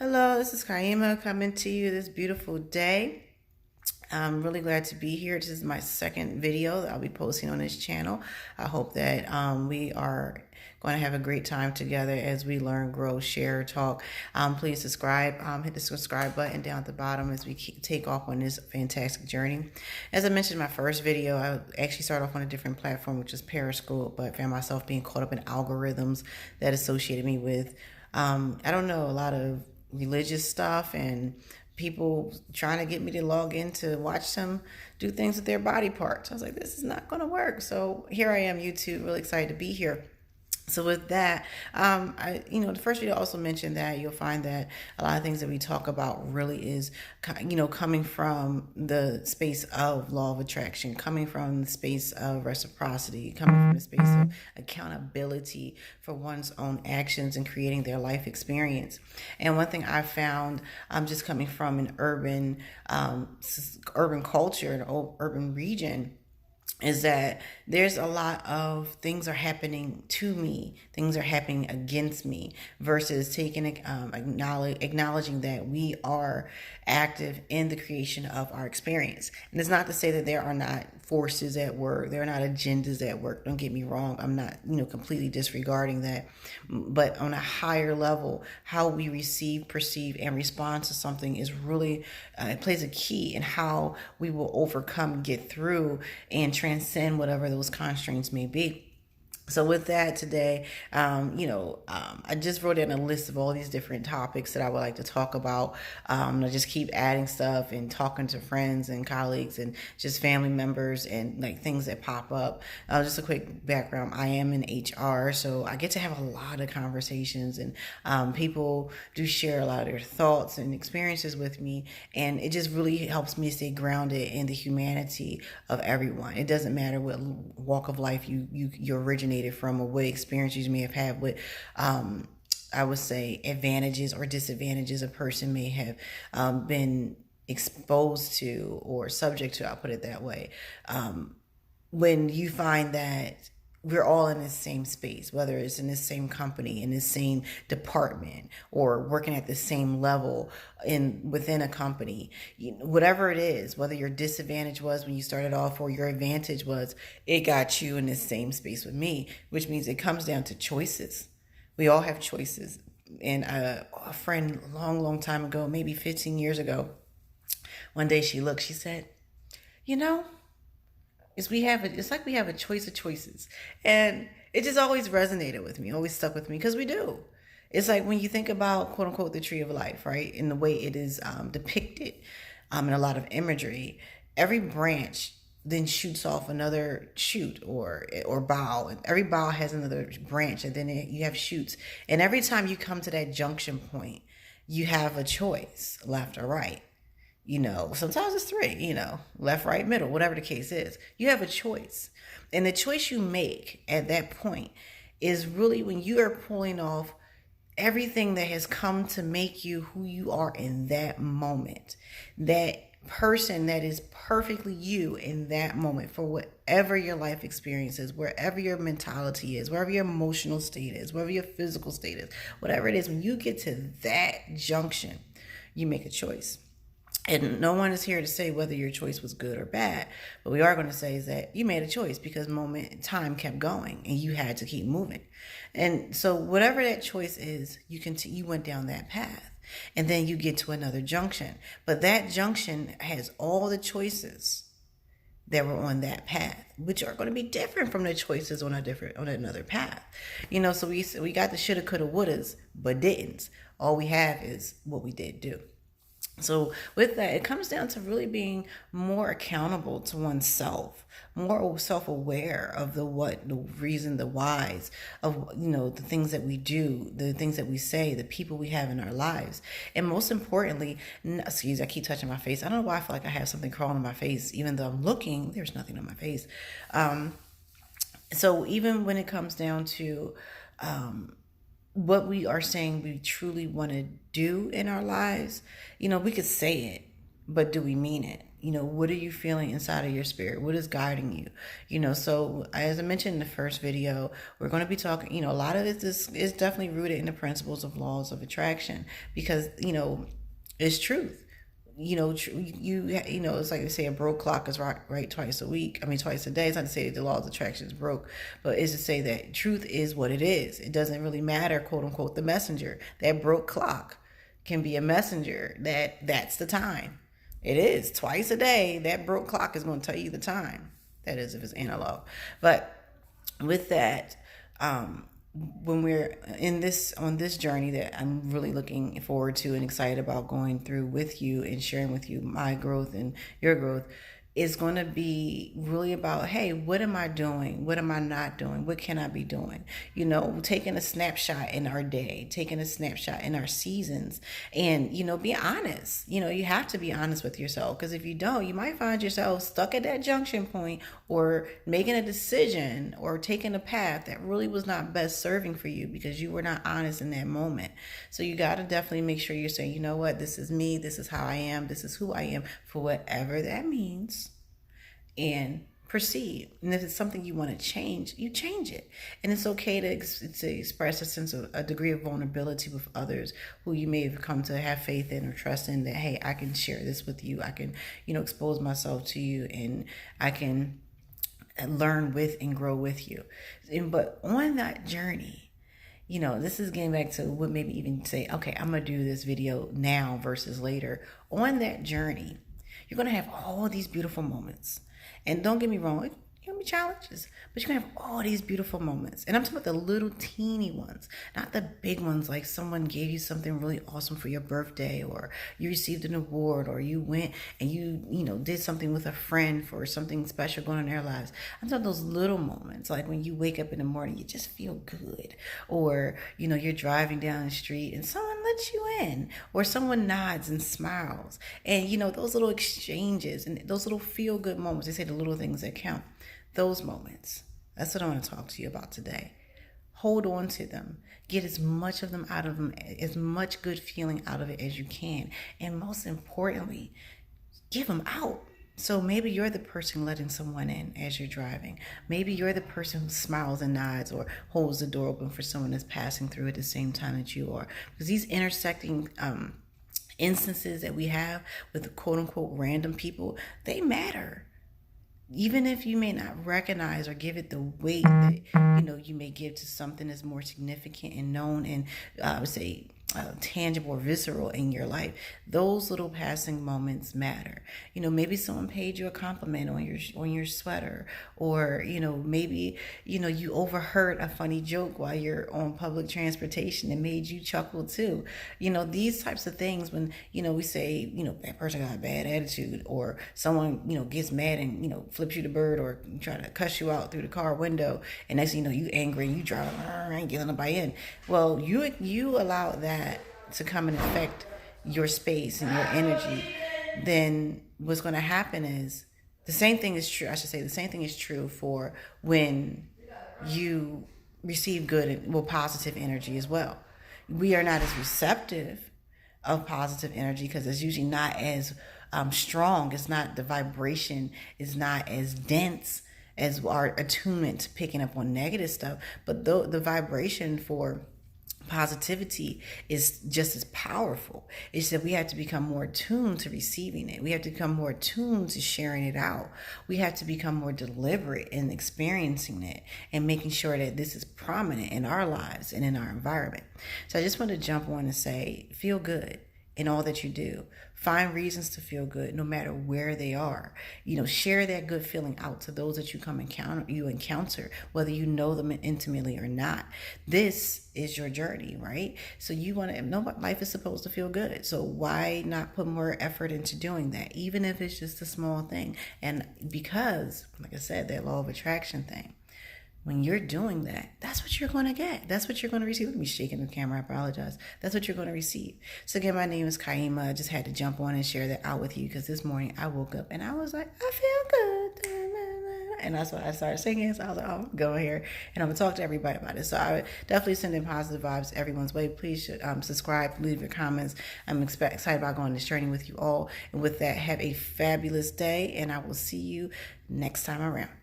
Hello, this is Kaima coming to you this beautiful day. I'm really glad to be here. This is my second video that I'll be posting on this channel. I hope that we are going to have a great time together as we learn, grow, share, talk. Please subscribe. Hit the subscribe button down at the bottom as we take off on this fantastic journey. As I mentioned in my first video, I actually started off on a different platform, which is Periscope, but found myself being caught up in algorithms that associated me with, I don't know, a lot of religious stuff and people trying to get me to log in to watch them do things with their body parts. I was like, this is not going to work. So here I am, YouTube, really excited to be here. So with that, the first video also mentioned that you'll find that a lot of things that we talk about really is, coming from the space of law of attraction, coming from the space of reciprocity, coming from the space of accountability for one's own actions and creating their life experience. And one thing I found, just coming from an urban culture, an urban region, is that there's a lot of things are happening to me, things are happening against me, versus acknowledging that we are active in the creation of our experience. And it's not to say that there are not forces at work, there are not agendas at work. Don't get me wrong, I'm not completely disregarding that, but on a higher level, how we receive, perceive, and respond to something is really it plays a key in how we will overcome, get through, and transcend whatever those constraints may be. So with that today, I just wrote in a list of all these different topics that I would like to talk about. I just keep adding stuff and talking to friends and colleagues and just family members and like things that pop up. Just a quick background. I am in HR, so I get to have a lot of conversations, and people do share a lot of their thoughts and experiences with me. And it just really helps me stay grounded in the humanity of everyone. It doesn't matter what walk of life you originate from, or what experiences you may have had with I would say advantages or disadvantages a person may have been exposed to or subject to, I'll put it that way. When you find that we're all in the same space, whether it's in the same company, in the same department, or working at the same level within a company, whatever it is, whether your disadvantage was when you started off or your advantage was, it got you in the same space with me, which means it comes down to choices. We all have choices. And a friend long time ago, maybe 15 years ago, one day she said, you know, it's like we have a choice of choices. And it just always resonated with me, always stuck with me, because we do. It's like when you think about, quote unquote, the tree of life, right? In the way it is depicted in a lot of imagery, every branch then shoots off another shoot or bough, and every bough has another branch, and then you have shoots. And every time you come to that junction point, you have a choice, left or right. Sometimes it's three, left, right, middle, whatever the case is. You have a choice. And the choice you make at that point is really when you are pulling off everything that has come to make you who you are in that moment. That person that is perfectly you in that moment, for whatever your life experience is, wherever your mentality is, wherever your emotional state is, wherever your physical state is, whatever it is, when you get to that junction, you make a choice. And no one is here to say whether your choice was good or bad, but we are going to say is that you made a choice because time kept going and you had to keep moving. And so whatever that choice is, you went down that path, and then you get to another junction. But that junction has all the choices that were on that path, which are going to be different from the choices on another path. So we got the shoulda, coulda, wouldas, but didn't. All we have is what we did do. So with that, it comes down to really being more accountable to oneself, more self-aware of the what, the reason, the whys of, the things that we do, the things that we say, the people we have in our lives. And most importantly, I keep touching my face. I don't know why I feel like I have something crawling on my face, even though I'm looking, there's nothing on my face. So even when it comes down to, what we are saying we truly want to do in our lives, we could say it, but do we mean it? You know, what are you feeling inside of your spirit? What is guiding you? You know, so as I mentioned in the first video, we're going to be talking, you know, a lot of it is definitely rooted in the principles of laws of attraction, because, you know, it's truth. You know, you know, it's like they say a broke clock is right twice a week. I mean, twice a day. It's not to say that the law of attraction is broke, but it's to say that truth is what it is. It doesn't really matter, quote unquote, the messenger. That broke clock can be a messenger that's the time. It is twice a day. That broke clock is going to tell you the time. That is, if it's analog. But with that, when we're on this journey that I'm really looking forward to and excited about going through with you and sharing with you my growth and your growth, is going to be really about, hey, what am I doing? What am I not doing? What can I be doing? You know, taking a snapshot in our day, taking a snapshot in our seasons, and, you know, be honest. You know, you have to be honest with yourself, because if you don't, you might find yourself stuck at that junction point, or making a decision or taking a path that really was not best serving for you because you were not honest in that moment. So you got to definitely make sure you're saying, you know what, this is me, this is how I am, this is who I am, for whatever that means, and proceed. And if it's something you want to change, you change it. And it's okay to express a sense of a degree of vulnerability with others who you may have come to have faith in or trust in, that, hey, I can share this with you. I can, you know, expose myself to you, and I can learn with and grow with you. But on that journey, you know, this is getting back to what maybe even say, okay, I'm going to do this video now versus later. On that journey, you're going to have all these beautiful moments. And don't get me wrong, it's going to be challenges, but you're going to have all these beautiful moments. And I'm talking about the little teeny ones, not the big ones, like someone gave you something really awesome for your birthday, or you received an award, or you went and you know, did something with a friend for something special going on in their lives. I'm talking those little moments, like when you wake up in the morning, you just feel good. Or, you know, you're driving down the street and someone lets you in, or someone nods and smiles. And, you know, those little exchanges and those little feel good moments, they say the little things that count. Those moments, that's what I want to talk to you about today. Hold on to them. Get as much of them out of them, as much good feeling out of it as you can. And most importantly, give them out. So maybe you're the person letting someone in as you're driving. Maybe you're the person who smiles and nods or holds the door open for someone that's passing through at the same time that you are. Because these intersecting instances that we have with the quote unquote random people, they matter. Even if you may not recognize or give it the weight that, you know, you may give to something that's more significant and known and I would say tangible or visceral in your life, those little passing moments matter. You know, maybe someone paid you a compliment on your sweater, or, you know, maybe, you know, you overheard a funny joke while you're on public transportation and made you chuckle too. You know, these types of things, when, you know, we say, you know, that person got a bad attitude, or someone, you know, gets mad and, you know, flips you the bird or try to cuss you out through the car window, and next thing you know, you angry and you drive, I ain't getting nobody in. Well, you allow that to come and affect your space and your energy, then what's going to happen is the same thing is true. I should say the same thing is true for when you receive good and, well, positive energy as well. We are not as receptive of positive energy because it's usually not as strong. It's not, the vibration is not as dense as our attunement to picking up on negative stuff. But the vibration for positivity is just as powerful. It's that we have to become more attuned to receiving it. We have to become more attuned to sharing it out. We have to become more deliberate in experiencing it and making sure that this is prominent in our lives and in our environment. So I just want to jump on and say, feel good in all that you do. Find reasons to feel good no matter where they are. You know, share that good feeling out to those that you encounter, whether you know them intimately or not. This is your journey, right? So you want to know what life is supposed to feel good. So why not put more effort into doing that, even if it's just a small thing? And because, like I said, that law of attraction thing, when you're doing that, that's what you're going to get. That's what you're going to receive. Let me shaking the camera. I apologize. That's what you're going to receive. So again, my name is Kaima. I just had to jump on and share that out with you because this morning I woke up and I was like, I feel good. And that's what I started singing. So I was like, oh, I'm going here and I'm going to talk to everybody about it. So I would definitely send in positive vibes everyone's way. Please subscribe, leave your comments. I'm excited about going on this journey with you all. And with that, have a fabulous day, and I will see you next time around.